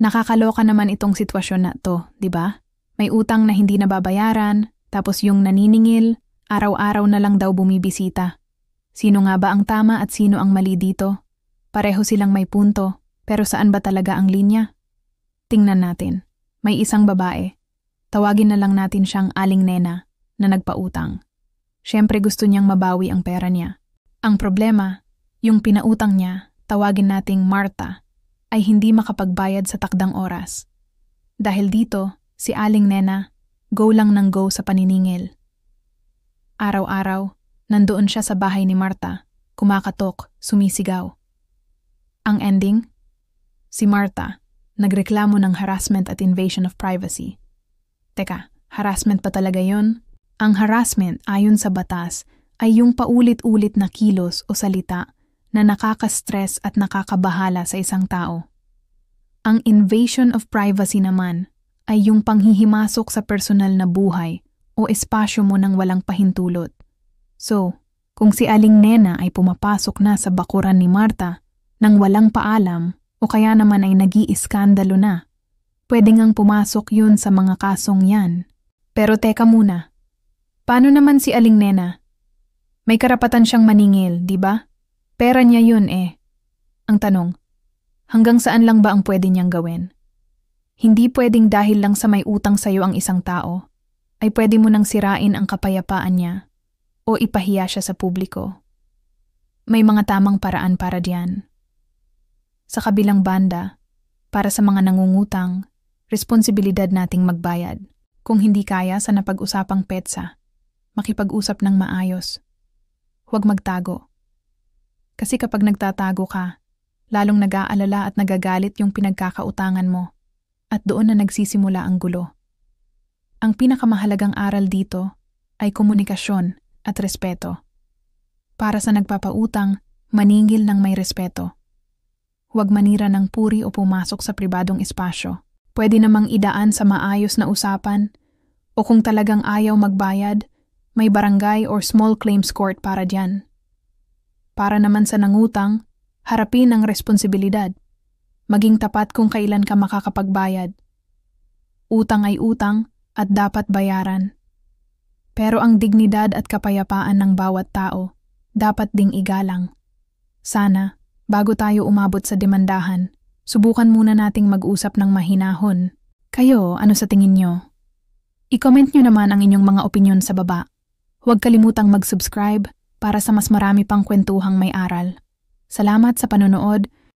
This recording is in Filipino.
Nakakaloka naman itong sitwasyon na to, di ba? May utang na hindi nababayaran, tapos yung naniningil, araw-araw na lang daw bumibisita. Sino nga ba ang tama at sino ang mali dito? Pareho silang may punto, pero saan ba talaga ang linya? Tingnan natin. May isang babae. Tawagin na lang natin siyang Aling Nena na nagpautang. Siyempre gusto niyang mabawi ang pera niya. Ang problema, yung pinautang niya, tawagin nating Marta, ay hindi makapagbayad sa takdang oras. Dahil dito, si Aling Nena, go lang ng go sa paniningil. Araw-araw, nandoon siya sa bahay ni Marta, kumakatok, sumisigaw. Ang ending? Si Marta, nagreklamo ng harassment at invasion of privacy. Teka, harassment pa talaga yon? Ang harassment ayon sa batas ay yung paulit-ulit na kilos o salita na nakaka-stress at nakakabahala sa isang tao. Ang invasion of privacy naman ay yung panghihimasok sa personal na buhay o espasyo mo ng walang pahintulot. So, kung si Aling Nena ay pumapasok na sa bakuran ni Marta nang walang paalam o kaya naman ay nag-iiskandalo na, pwede ngang pumasok yun sa mga kasong yan. Pero teka muna, paano naman si Aling Nena? May karapatan siyang maningil, di ba? Pera niya yun eh. Ang tanong, hanggang saan lang ba ang pwede niyang gawin? Hindi pwedeng dahil lang sa may utang sa'yo ang isang tao, ay pwede mo nang sirain ang kapayapaan niya o ipahiya siya sa publiko. May mga tamang paraan para diyan. Sa kabilang banda, para sa mga nangungutang, responsibilidad nating magbayad. Kung hindi kaya sa napag-usapang petsa, makipag-usap ng maayos. Huwag magtago. Kasi kapag nagtatago ka, lalong nag-aalala at nagagalit yung pinagkakautangan mo at doon na nagsisimula ang gulo. Ang pinakamahalagang aral dito ay komunikasyon at respeto. Para sa nagpapautang, maningil ng may respeto. Huwag manira ng puri o pumasok sa pribadong espasyo. Pwede namang idaan sa maayos na usapan o kung talagang ayaw magbayad, may barangay or small claims court para dyan. Para naman sa nangutang, harapin ang responsibilidad. Maging tapat kung kailan ka makakapagbayad. Utang ay utang at dapat bayaran. Pero ang dignidad at kapayapaan ng bawat tao, dapat ding igalang. Sana, bago tayo umabot sa demandahan, subukan muna nating mag-usap ng mahinahon. Kayo, ano sa tingin nyo? I-comment nyo naman ang inyong mga opinyon sa baba. Huwag kalimutang mag-subscribe para sa mas marami pang kwentuhang may aral. Salamat sa panonood